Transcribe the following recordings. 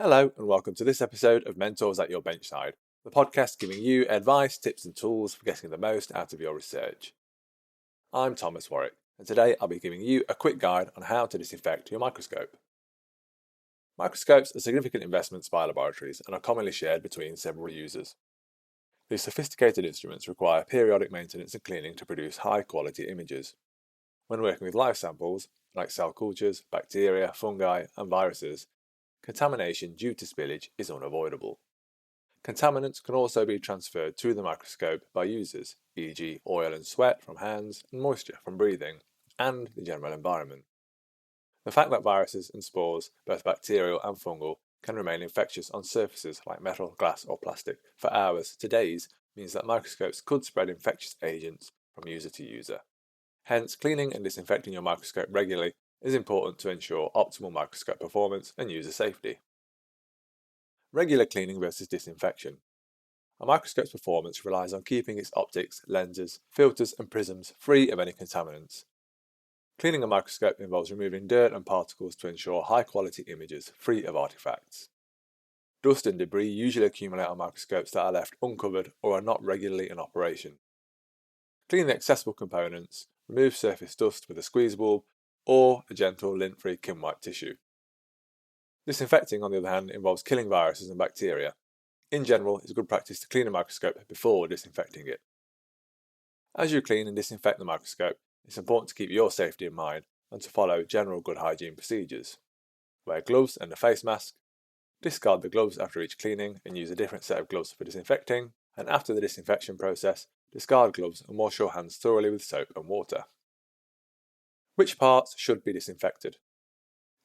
Hello and welcome to this episode of Mentors at Your Benchside, the podcast giving you advice, tips and tools for getting the most out of your research. I'm Thomas Warwick, and today I'll be giving you a quick guide on how to disinfect your microscope. Microscopes are significant investments by laboratories and are commonly shared between several users. These sophisticated instruments require periodic maintenance and cleaning to produce high-quality images. When working with live samples, like cell cultures, bacteria, fungi and viruses, contamination due to spillage is unavoidable. Contaminants can also be transferred to the microscope by users, e.g. oil and sweat from hands and moisture from breathing, and the general environment. The fact that viruses and spores, both bacterial and fungal, can remain infectious on surfaces like metal, glass or plastic for hours to days means that microscopes could spread infectious agents from user to user. Hence, cleaning and disinfecting your microscope regularly is important to ensure optimal microscope performance and user safety. Regular cleaning versus disinfection. A microscope's performance relies on keeping its optics, lenses, filters and prisms free of any contaminants. Cleaning a microscope involves removing dirt and particles to ensure high-quality images free of artifacts. Dust and debris usually accumulate on microscopes that are left uncovered or are not regularly in operation. Clean the accessible components, remove surface dust with a squeeze bulb or a gentle lint-free Kim-White tissue. Disinfecting, on the other hand, involves killing viruses and bacteria. In general, it's good practice to clean a microscope before disinfecting it. As you clean and disinfect the microscope, it's important to keep your safety in mind and to follow general good hygiene procedures. Wear gloves and a face mask. Discard the gloves after each cleaning and use a different set of gloves for disinfecting, and after the disinfection process, discard gloves and wash your hands thoroughly with soap and water. Which parts should be disinfected?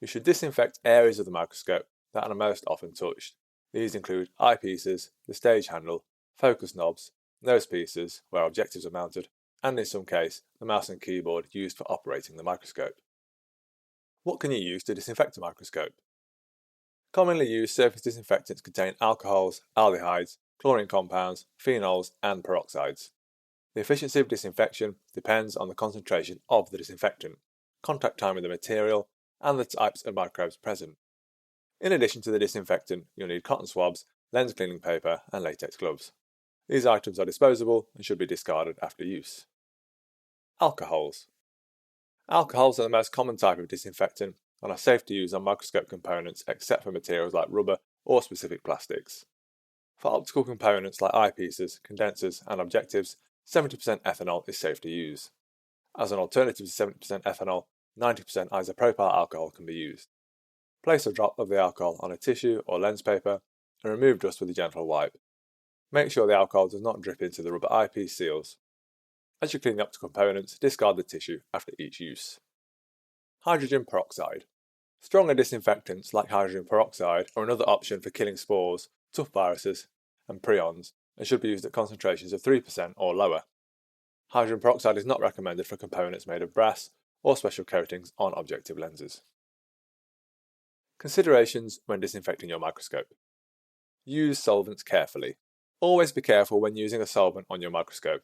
You should disinfect areas of the microscope that are most often touched. These include eyepieces, the stage handle, focus knobs, nose pieces where objectives are mounted, and in some case, the mouse and keyboard used for operating the microscope. What can you use to disinfect a microscope? Commonly used surface disinfectants contain alcohols, aldehydes, chlorine compounds, phenols, and peroxides. The efficiency of disinfection depends on the concentration of the disinfectant, contact time with the material, and the types of microbes present. In addition to the disinfectant, you'll need cotton swabs, lens cleaning paper, and latex gloves. These items are disposable and should be discarded after use. Alcohols. Alcohols are the most common type of disinfectant and are safe to use on microscope components except for materials like rubber or specific plastics. For optical components like eyepieces, condensers, and objectives, 70% ethanol is safe to use. As an alternative to 70% ethanol, 90% isopropyl alcohol can be used. Place a drop of the alcohol on a tissue or lens paper and remove dust with a gentle wipe. Make sure the alcohol does not drip into the rubber eyepiece seals. As you clean the optical components, discard the tissue after each use. Hydrogen peroxide. Stronger disinfectants like hydrogen peroxide are another option for killing spores, tough viruses, and prions, and should be used at concentrations of 3% or lower. Hydrogen peroxide is not recommended for components made of brass or special coatings on objective lenses. Considerations when disinfecting your microscope. Use solvents carefully. Always be careful when using a solvent on your microscope.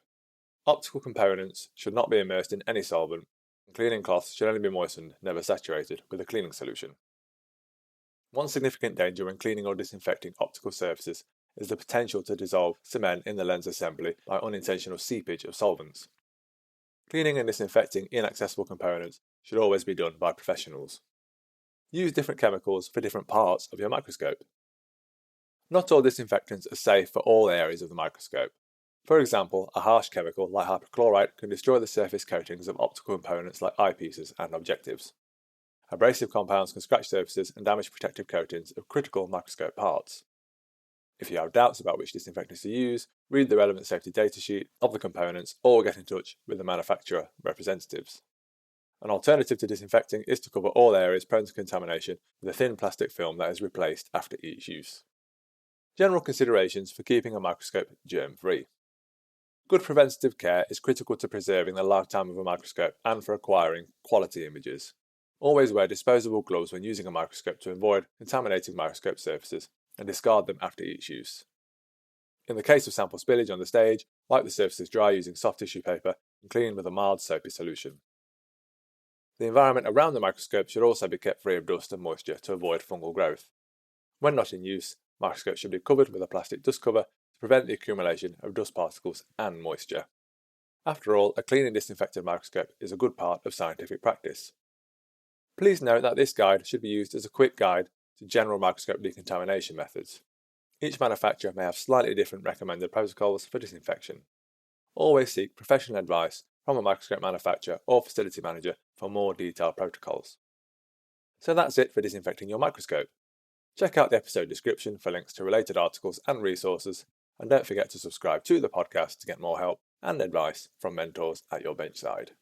Optical components should not be immersed in any solvent, and cleaning cloths should only be moistened, never saturated, with a cleaning solution. One significant danger when cleaning or disinfecting optical surfaces is the potential to dissolve cement in the lens assembly by unintentional seepage of solvents. Cleaning and disinfecting inaccessible components should always be done by professionals. Use different chemicals for different parts of your microscope. Not all disinfectants are safe for all areas of the microscope. For example, a harsh chemical like hypochlorite can destroy the surface coatings of optical components like eyepieces and objectives. Abrasive compounds can scratch surfaces and damage protective coatings of critical microscope parts. If you have doubts about which disinfectants to use, read the relevant safety data sheet of the components or get in touch with the manufacturer representatives. An alternative to disinfecting is to cover all areas prone to contamination with a thin plastic film that is replaced after each use. General considerations for keeping a microscope germ-free. Good preventative care is critical to preserving the lifetime of a microscope and for acquiring quality images. Always wear disposable gloves when using a microscope to avoid contaminating microscope surfaces, and discard them after each use. In the case of sample spillage on the stage, wipe the surfaces dry using soft tissue paper and clean with a mild soapy solution. The environment around the microscope should also be kept free of dust and moisture to avoid fungal growth. When not in use, microscopes should be covered with a plastic dust cover to prevent the accumulation of dust particles and moisture. After all, a clean and disinfected microscope is a good part of scientific practice. Please note that this guide should be used as a quick guide to general microscope decontamination methods. Each manufacturer may have slightly different recommended protocols for disinfection. Always seek professional advice from a microscope manufacturer or facility manager for more detailed protocols. So that's it for disinfecting your microscope. Check out the episode description for links to related articles and resources, and don't forget to subscribe to the podcast to get more help and advice from mentors at your benchside.